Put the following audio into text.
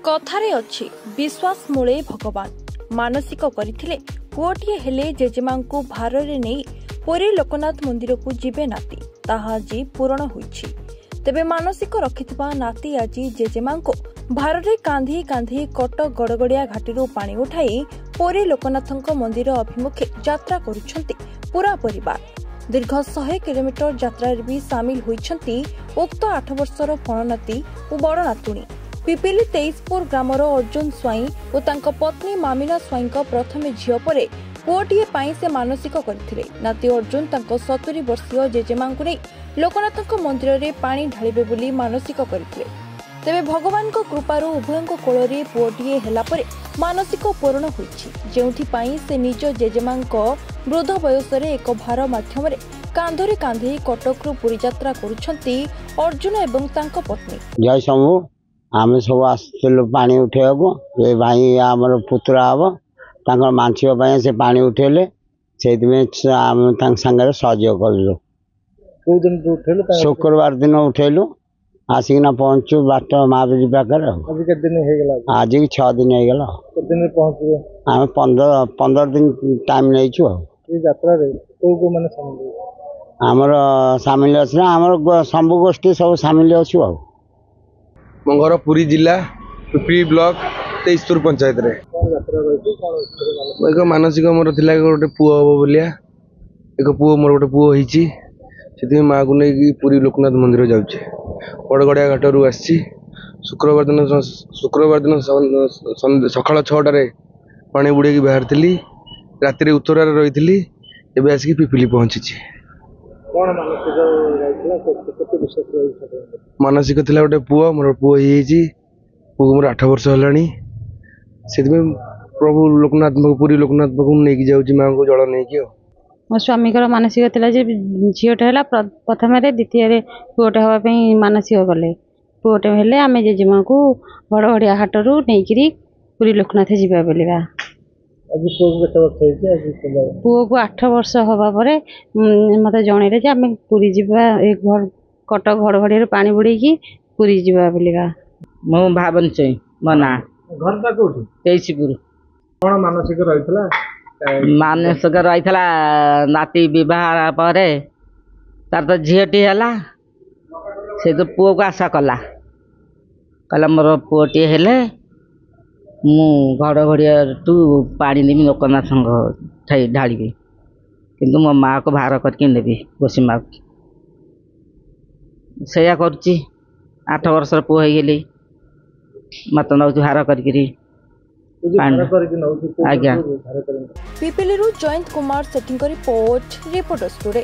कथारे अच्छी विश्वास मूले भगवान मानसिक करथिले पुओटिए हेले जेजेमा को भारे नहीं पुरी लोकनाथ मंदिर को जीवे नाती ताहा जी पूरण होईछि। तेबे मानसिक रखिथिबा नाती आजी जेजेमा को भाररे कांधी कांधी कटक गड़गड़िया घाटी पानी उठाई पुरी लोकनाथ मंदिर अभिमुखे यात्रा करुछंती पूरा परिवार। दीर्घ 100 किलोमीटर यात्रा भी सामिल होइछंती उक्त 8 वर्षर फणनाती और बड़ नातुणी। पिपिली 23पुर ग्रामर अर्जुन स्वाई और तांको पत्नी मामिना स्वाई प्रथम झील पर पुओटिए से मानसिक करथिले। नाती अर्जुन तांको 70 वर्षीय जेजेमा को लोकनाथ मंदिर में पानी ढालिबे बोली मानसिक करथिले। तेबे भगवान को कृपारू उभय कोଳରେ पुओटिए हेला परे मानसिक पूर्ण होइछि, जेउथि पई से निज जेजेमा वृद्ध बयस एक भार माध्यम कांधरे कांधे कटक पुरी यात्रा करुछंती अर्जुन एवं तांको पत्नी। जय शंभु आम सब आसलु पानी उठेबो ये भाई आमर पुत्रा हम तांकर मानसिक से पानी उठेले से संगे सहयोग कलु। शुक्रवार दिन उठेलु आसिकना पहुंचु बाट महावीर पाखे आज 6 दिन हो आम 15 दिन टाइम नहीं आमर सामिल अच्छे आमर शंभु गोष्ठी सब सामिल अच्छु। मो घर पुरी जिला पिपली ब्लॉक 23पुर पंचायत रे एक मानसिक मोर थिला गोटे पुओ हम बोलिया एक पुओ मोर गोटे पुओ होईची से माँ को नहीं पुरी लोकनाथ मंदिर जाऊे बड़गड़िया घाट रू आसी शुक्रवार दिन सकाल 6टारे पानी बुड़े बाहर थी राति उत्तरा रही एवं आसिक पिपिली पहुंची। मानसिक थिला गोटे पुओ मोर पुओ पुओ मोर 8 वर्ष है से प्रभु लोकनाथ पुरी लोकनाथ पाक नहीं जाऊँ माँ को जल नहीं मो स्वामी मानसिक था झीटे है प्रथम द्वितीय पुओटे हाँपाई मानसिक कले पुओटे हेले आम जेजेमा को बड़गड़िया हाटरू नहीं पुरी लोकनाथ जावा बोलिका पुओ को 8 वर्ष हवा पर मत जनइले आम पुरी जा कटक घड़घड़िया पानी बुड़े पुरी जा बोलिका मो भावन चई मो ना घर 23पुर कौन मानसिक रही मानसिक रही नाती बह पर तार तो झीटी है से तो पुओ को आशा कला कहला मोर पुओटे हेले मु घड़घड़िया टू पानी देवी लोकनाथ ढाड़ी किंतु मो माँ को बाहर करके नेबी गोसी माँ से 8 वर्ष पुओ हो गली मत नौ बाहर करके पिपिली जयंत कुमार सेठी रिपोर्ट रिपोर्टर्स टुडे।